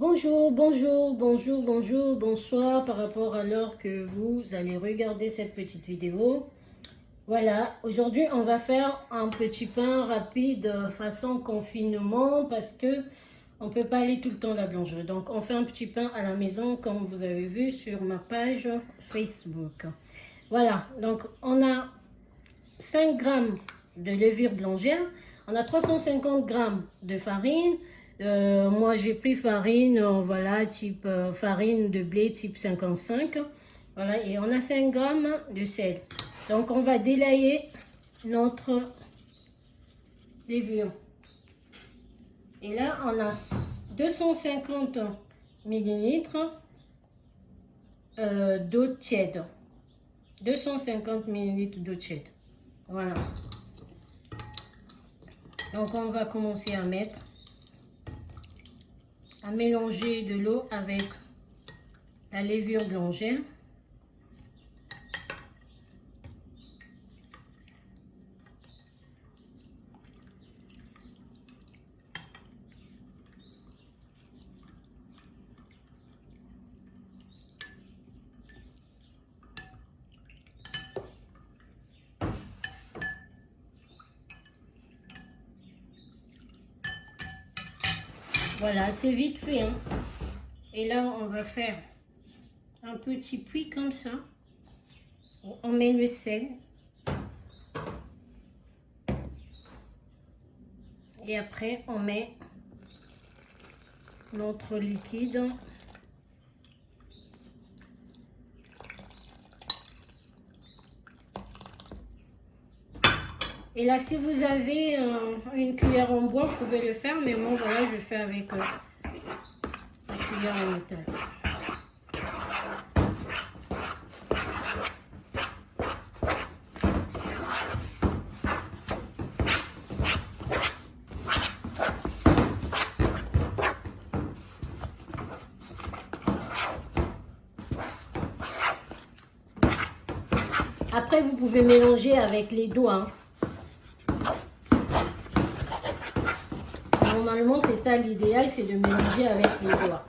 Bonjour, bonjour, bonjour, bonjour, bonsoir par rapport à l'heure que vous allez regarder cette petite vidéo. Voilà, aujourd'hui on va faire un petit pain rapide façon confinement parce que on peut pas aller tout le temps à la boulangerie. Donc on fait un petit pain à la maison comme vous avez vu sur ma page Facebook. Voilà, donc on a 5 grammes de levure boulangère, on a 350 grammes de farine. Moi j'ai pris farine, voilà, type farine de blé type 55. Voilà, et on a 5 grammes de sel. Donc on va délayer notre levure. Et là on a 250 millilitres d'eau tiède. 250 millilitres d'eau tiède. Voilà. Donc on va commencer à mélanger de l'eau avec la levure boulangère. Voilà, c'est vite fait, hein. Et là, on va faire un petit puits comme ça. On met le sel. Et après, on met notre liquide. Et là, si vous avez une cuillère en bois, vous pouvez le faire. Mais moi, voilà, je fais avec la cuillère en métal. Après, vous pouvez mélanger avec les doigts. Normalement, c'est ça l'idéal, c'est de mélanger avec les doigts.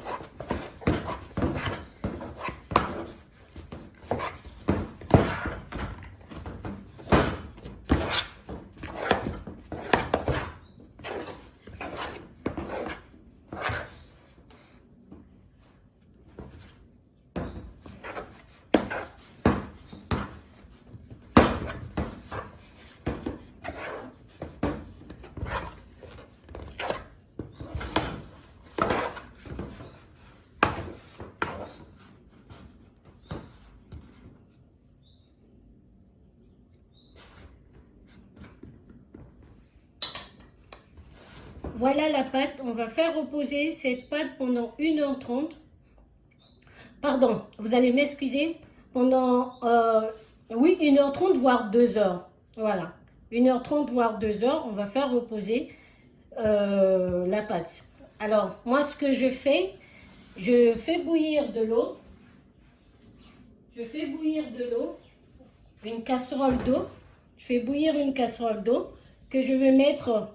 Voilà la pâte. On va faire reposer cette pâte pendant 1h30. Pardon, vous allez m'excuser. Pendant, oui, 1h30 voire 2h. Voilà. 1h30 voire 2h. On va faire reposer la pâte. Alors, moi, ce que je fais bouillir de l'eau. Je fais bouillir de l'eau. Une casserole d'eau. Je fais bouillir une casserole d'eau que je vais mettre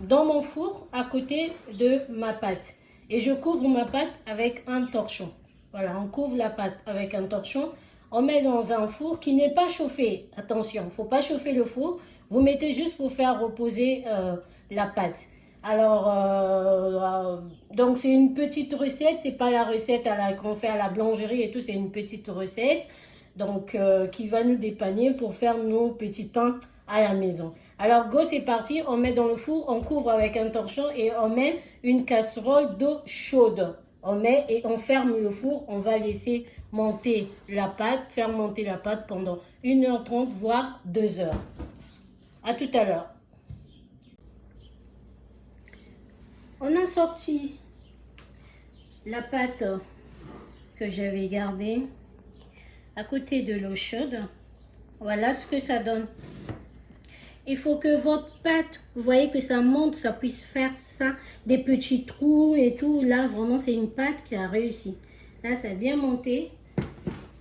dans mon four à côté de ma pâte. Et je couvre ma pâte avec un torchon. Voilà, on couvre la pâte avec un torchon. On met dans un four qui n'est pas chauffé. Attention, il ne faut pas chauffer le four. Vous mettez juste pour faire reposer la pâte. Alors, donc c'est une petite recette. C'est pas la recette qu'on fait à la boulangerie et tout. C'est une petite recette. Donc, qui va nous dépanner pour faire nos petits pains à la maison. Alors, go, c'est parti. On met dans le four, on couvre avec un torchon et on met une casserole d'eau chaude. On met et on ferme le four. On va laisser monter la pâte, faire monter la pâte pendant 1h30, voire 2h. À tout à l'heure. On a sorti la pâte que j'avais gardée à côté de l'eau chaude. Voilà ce que ça donne. Il faut que votre pâte, vous voyez que ça monte, ça puisse faire ça, des petits trous et tout. Là, vraiment, c'est une pâte qui a réussi. Là, ça a bien monté.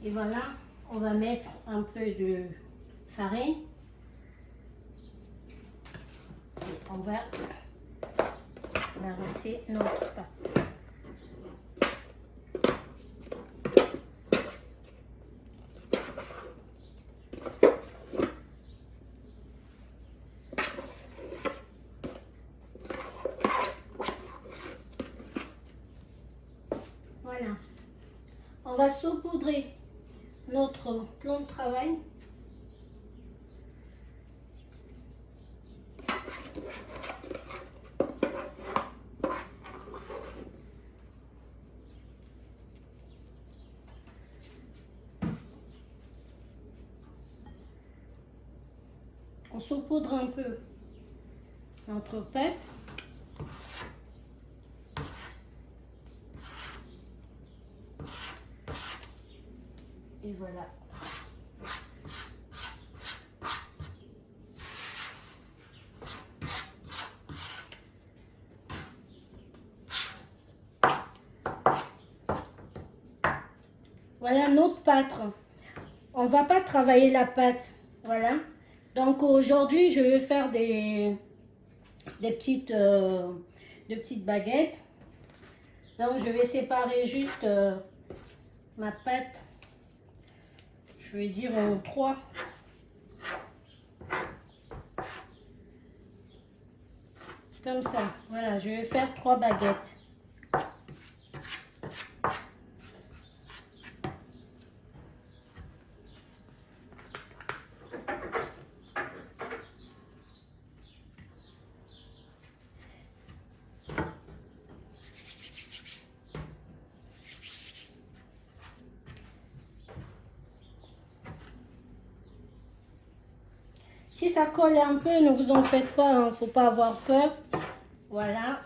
Et voilà, on va mettre un peu de farine. Et on va rincer notre pâte. On va saupoudrer notre plan de travail. On saupoudre un peu notre pâte. Et voilà. Voilà notre pâte. On va pas travailler la pâte. Voilà. Donc aujourd'hui, je vais faire des petites baguettes. Donc je vais séparer juste ma pâte. Je vais dire en 3. Comme ça. Voilà, je vais faire 3 baguettes. Si ça colle un peu, ne vous en faites pas, hein, faut pas avoir peur. Voilà.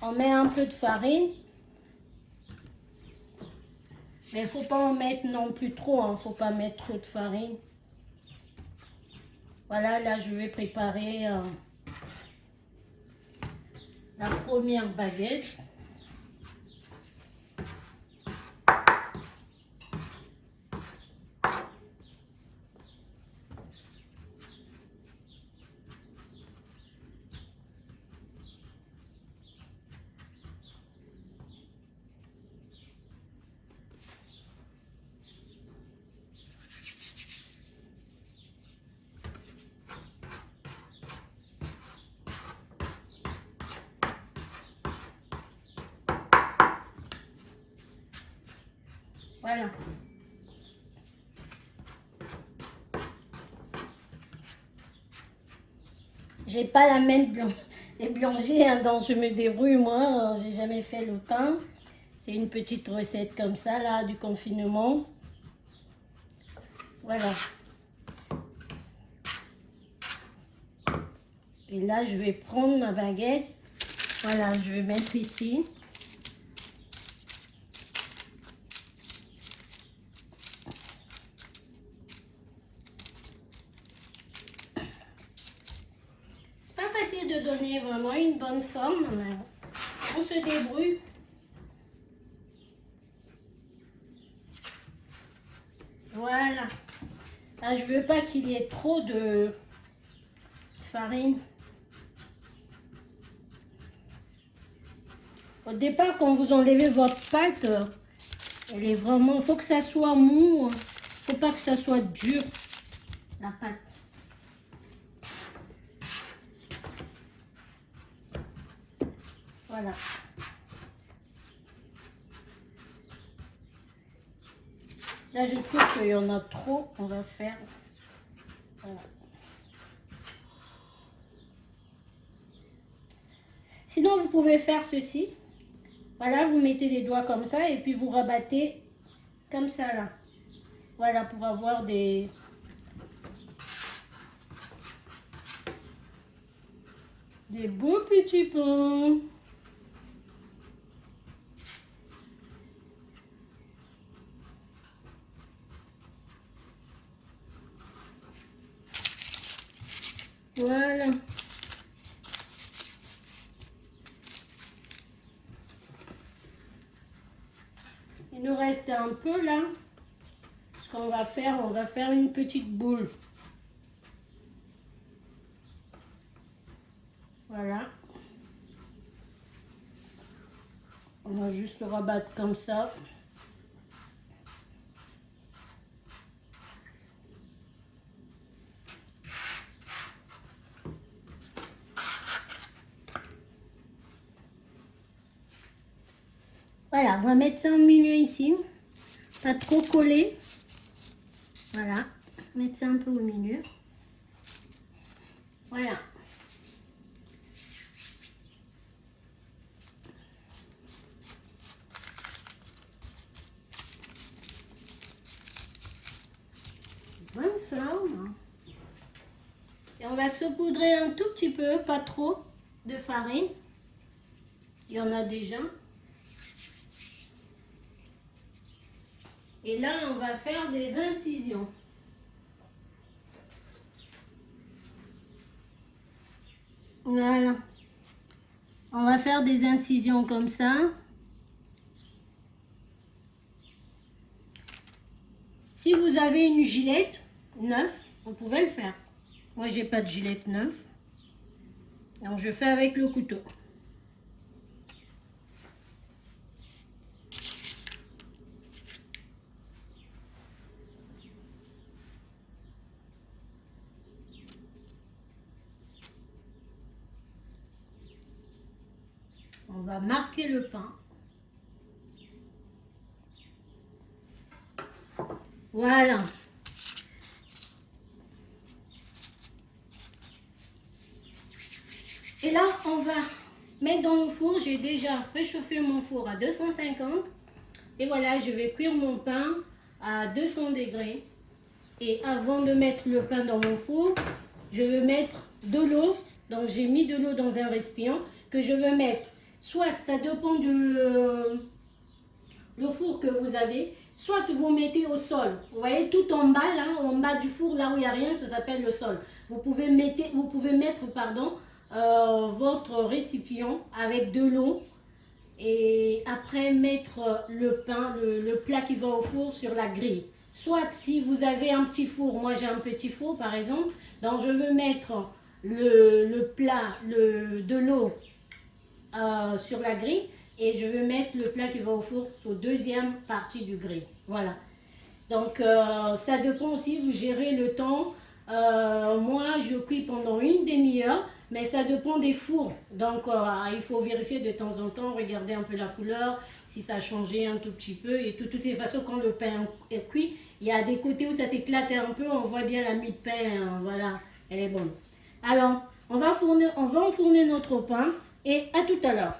On met un peu de farine. Mais il ne faut pas en mettre non plus trop, hein, faut pas mettre trop de farine. Voilà, là je vais préparer la première baguette. Voilà. J'ai pas la main des boulangers, hein, donc je me débrouille moi. J'ai jamais fait le pain. C'est une petite recette comme ça là du confinement. Voilà. Et là je vais prendre ma baguette. Voilà, je vais mettre ici. De donner vraiment une bonne forme, mais on se débrouille. Voilà. Là, je veux pas qu'il y ait trop de farine. Au départ, quand vous enlevez votre pâte, elle est vraiment, il faut que ça soit mou, faut pas que ça soit dur, la pâte. Voilà. Là, je trouve qu'il y en a trop. On va faire. Voilà. Sinon, vous pouvez faire ceci. Voilà, vous mettez les doigts comme ça et puis vous rabattez comme ça là. Voilà, pour avoir des beaux petits pains. Voilà. Il nous reste un peu là. Ce qu'on va faire, on va faire une petite boule. Voilà. On va juste le rabattre comme ça. Voilà, on va mettre ça au milieu ici. Pas trop collé. Voilà, mettre ça un peu au milieu. Voilà. Bonne forme. Et on va saupoudrer un tout petit peu, pas trop, de farine. Il y en a déjà. Et là, on va faire des incisions. Voilà. On va faire des incisions comme ça. Si vous avez une gilette neuve, vous pouvez le faire. Moi, j'ai pas de gilette neuve. Donc, je fais avec le couteau. On va marquer le pain. Voilà. Et là, on va mettre dans le four. J'ai déjà préchauffé mon four à 250. Et voilà, je vais cuire mon pain à 200 degrés. Et avant de mettre le pain dans mon four, je vais mettre de l'eau. Donc, j'ai mis de l'eau dans un récipient que je vais mettre. Soit, ça dépend du le four que vous avez. Soit vous mettez au sol. Vous voyez, tout en bas, là, en bas du four, là où il n'y a rien, ça s'appelle le sol. Vous pouvez mettre, votre récipient avec de l'eau. Et après, mettre le pain, le plat qui va au four sur la grille. Soit, si vous avez un petit four, moi j'ai un petit four par exemple, donc je veux mettre le plat, de l'eau sur la grille et je veux mettre le plat qui va au four sur la deuxième partie du grill. Voilà. Donc, ça dépend aussi, vous gérez le temps. Moi, je cuis pendant une demi-heure, mais ça dépend des fours. Donc, il faut vérifier de temps en temps, regarder un peu la couleur, si ça a changé un tout petit peu. Et de toutes les façons, quand le pain est cuit, il y a des côtés où ça s'éclate un peu, on voit bien la mie de pain, voilà, elle est bonne. Alors, on va enfourner notre pain et à tout à l'heure.